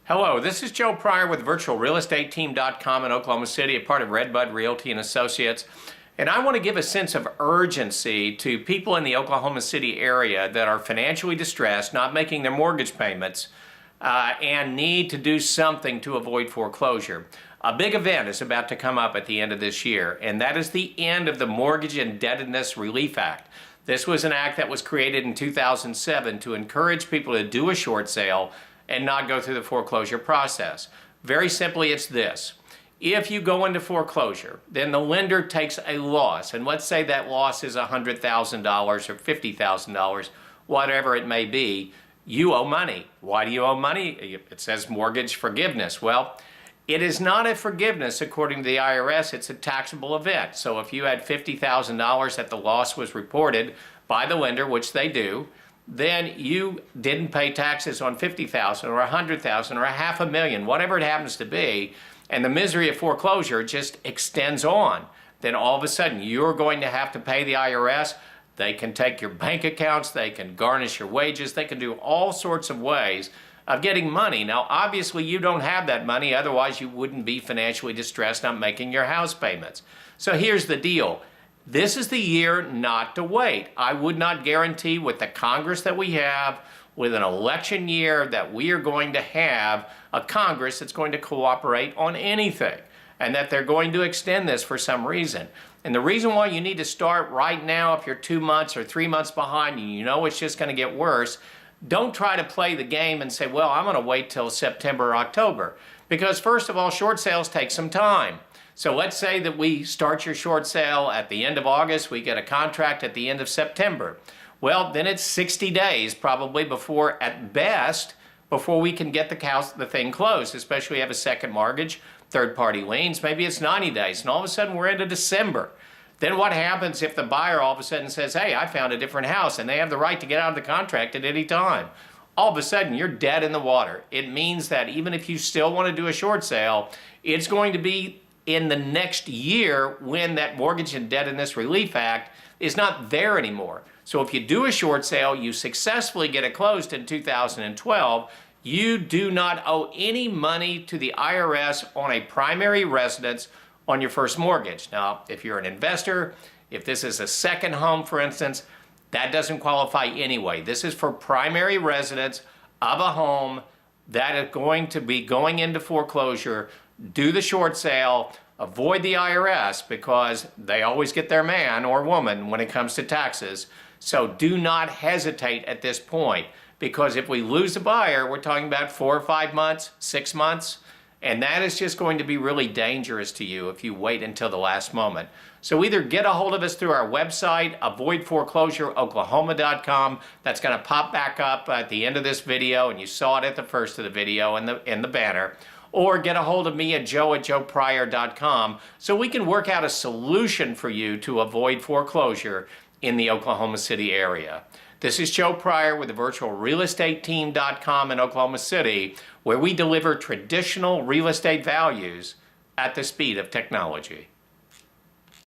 Hello, this is Joe Pryor with virtualrealestateteam.com in Oklahoma City, a part of Redbud Realty and Associates. And I want to give a sense of urgency to people in the Oklahoma City area that are financially distressed, not making their mortgage payments, and need to do something to avoid foreclosure. A big event is about to come up at the end of this year, and that is the end of the Mortgage Indebtedness Relief Act. This was an act that was created in 2007 to encourage people to do a short sale and not go through the foreclosure process. Very simply, it's this. If you go into foreclosure, then the lender takes a loss, and let's say that loss is $100,000 or $50,000, whatever it may be, you owe money. Why do you owe money? It says mortgage forgiveness. Well, it is not a forgiveness according to the IRS, it's a taxable event. So if you had $50,000 that the loss was reported by the lender, which they do, then you didn't pay taxes on $50,000 or $100,000 or $500,000, whatever it happens to be, and the misery of foreclosure just extends on. Then all of a sudden you're going to have to pay the IRS. They can take your bank accounts, they can garnish your wages, they can do all sorts of ways of getting money. Now obviously you don't have that money, otherwise you wouldn't be financially distressed not making your house payments. So here's the deal. This is the year not to wait. I would not guarantee with the Congress that we have, with an election year, that we are going to have a Congress that's going to cooperate on anything, and that they're going to extend this for some reason. And the reason why you need to start right now, if you're 2 months or 3 months behind and you know it's just going to get worse, don't try to play the game and say, well, I'm going to wait till September or October. Because first of all, short sales take some time. So let's say that we start your short sale at the end of August, we get a contract at the end of September. Well, then it's 60 days probably before, at best, before we can get the thing closed, especially if you have a second mortgage, third-party liens. Maybe it's 90 days, and all of a sudden we're into December. Then what happens if the buyer all of a sudden says, hey, I found a different house, and they have the right to get out of the contract at any time? All of a sudden you're dead in the water. It means that even if you still want to do a short sale, it's going to be in the next year when that Mortgage Indebtedness Relief Act is not there anymore. So if you do a short sale, you successfully get it closed in 2012, you do not owe any money to the IRS on a primary residence on your first mortgage. Now, if you're an investor, if this is a second home, for instance, that doesn't qualify anyway. This is for primary residence of a home that is going to be going into foreclosure. Do the short sale, avoid the IRS because they always get their man or woman when it comes to taxes. So do not hesitate at this point, because if we lose a buyer, we're talking about 4 or 5 months, 6 months, and that is just going to be really dangerous to you if you wait until the last moment. So either get a hold of us through our website, avoidforeclosureoklahoma.com. That's going to pop back up at the end of this video, and you saw it at the first of the video in the banner. Or get a hold of me at joe@joepryor.com so we can work out a solution for you to avoid foreclosure in the Oklahoma City area. This is Joe Pryor with the virtualrealestateteam.com in Oklahoma City, where we deliver traditional real estate values at the speed of technology.